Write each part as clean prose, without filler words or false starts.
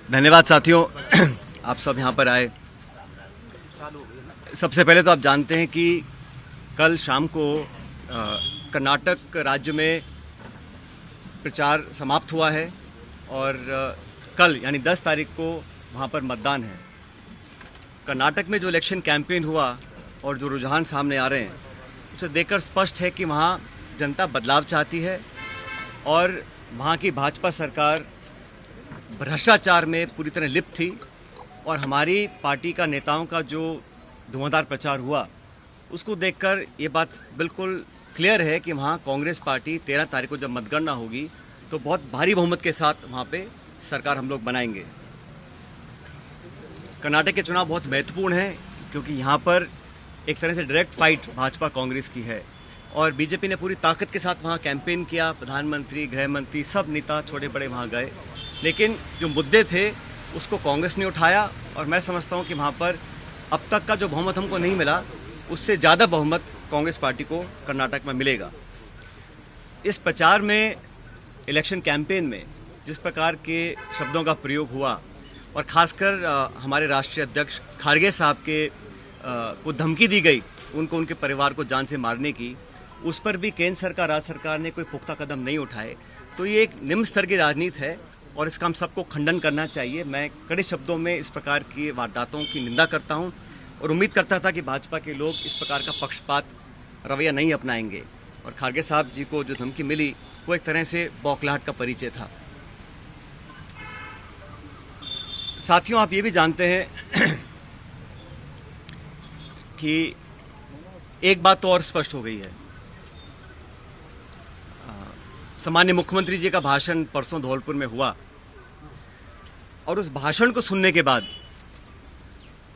धन्यवाद साथियों, आप सब यहाँ पर आए। सबसे पहले तो आप जानते हैं कि कल शाम को कर्नाटक राज्य में प्रचार समाप्त हुआ है और कल यानी 10 तारीख को वहाँ पर मतदान है। कर्नाटक में जो इलेक्शन कैंपेन हुआ और जो रुझान सामने आ रहे हैं उसे देखकर स्पष्ट है कि वहाँ जनता बदलाव चाहती है और वहाँ की भाजपा सरकार भ्रष्टाचार में पूरी तरह लिप्त थी और हमारी पार्टी का नेताओं का जो धुआंधार प्रचार हुआ उसको देखकर ये बात बिल्कुल क्लियर है कि वहाँ कांग्रेस पार्टी 13 तारीख को जब मतगणना होगी तो बहुत भारी बहुमत के साथ वहाँ पे सरकार हम लोग बनाएंगे। कर्नाटक के चुनाव बहुत महत्वपूर्ण है क्योंकि यहाँ पर एक तरह से डायरेक्ट फाइट भाजपा कांग्रेस की है और बीजेपी ने पूरी ताकत के साथ वहाँ कैंपेन किया। प्रधानमंत्री, गृह मंत्री, सब नेता छोटे बड़े वहाँ गए, लेकिन जो मुद्दे थे उसको कांग्रेस ने उठाया और मैं समझता हूँ कि वहाँ पर अब तक का जो बहुमत हमको नहीं मिला उससे ज़्यादा बहुमत कांग्रेस पार्टी को कर्नाटक में मिलेगा। इस प्रचार में, इलेक्शन कैंपेन में जिस प्रकार के शब्दों का प्रयोग हुआ और ख़ासकर हमारे राष्ट्रीय अध्यक्ष खारगे साहब के को धमकी दी गई उनको, उनके परिवार को जान से मारने की, उस पर भी केंद्र सरकार, राज्य सरकार ने कोई पुख्ता कदम नहीं उठाए। तो ये एक निम्न स्तर की राजनीति है और इसका हम सबको खंडन करना चाहिए। मैं कड़े शब्दों में इस प्रकार की वारदातों की निंदा करता हूं और उम्मीद करता था कि भाजपा के लोग इस प्रकार का पक्षपात रवैया नहीं अपनाएंगे और खारगे साहब जी को जो धमकी मिली वो एक तरह से बौखलाहट का परिचय था। साथियों, आप ये भी जानते हैं कि एक बात तो और स्पष्ट हो गई है। सामान्य मुख्यमंत्री जी का भाषण परसों धौलपुर में हुआ और उस भाषण को सुनने के बाद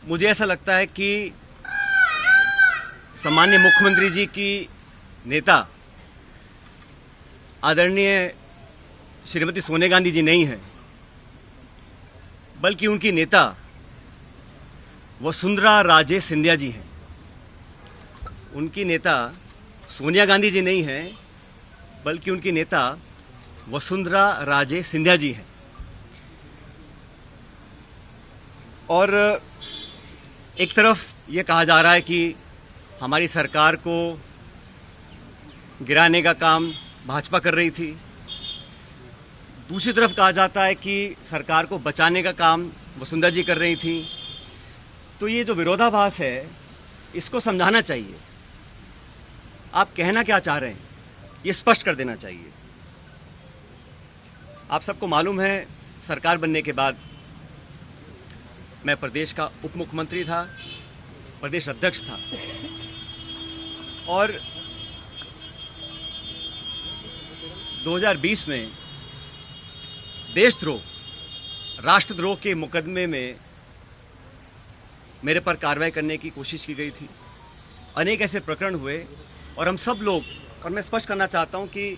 मुझे ऐसा लगता है कि सामान्य मुख्यमंत्री जी की नेता आदरणीय श्रीमती सोनिया गांधी जी नहीं है, बल्कि उनकी नेता वसुंधरा राजे सिंधिया जी हैं। उनकी नेता सोनिया गांधी जी नहीं हैं, बल्कि उनकी नेता वसुंधरा राजे सिंधिया जी हैं। और एक तरफ ये कहा जा रहा है कि हमारी सरकार को गिराने का काम भाजपा कर रही थी, दूसरी तरफ कहा जाता है कि सरकार को बचाने का काम वसुंधरा जी कर रही थी। तो ये जो विरोधाभास है इसको समझाना चाहिए। आप कहना क्या चाह रहे हैं ये स्पष्ट कर देना चाहिए। आप सबको मालूम है, सरकार बनने के बाद मैं प्रदेश का उप मुख्यमंत्री था, प्रदेश अध्यक्ष था और 2020 में देशद्रोह, राष्ट्रद्रोह के मुकदमे में मेरे पर कार्रवाई करने की कोशिश की गई थी। अनेक ऐसे प्रकरण हुए और हम सब लोग, और मैं स्पष्ट करना चाहता हूं कि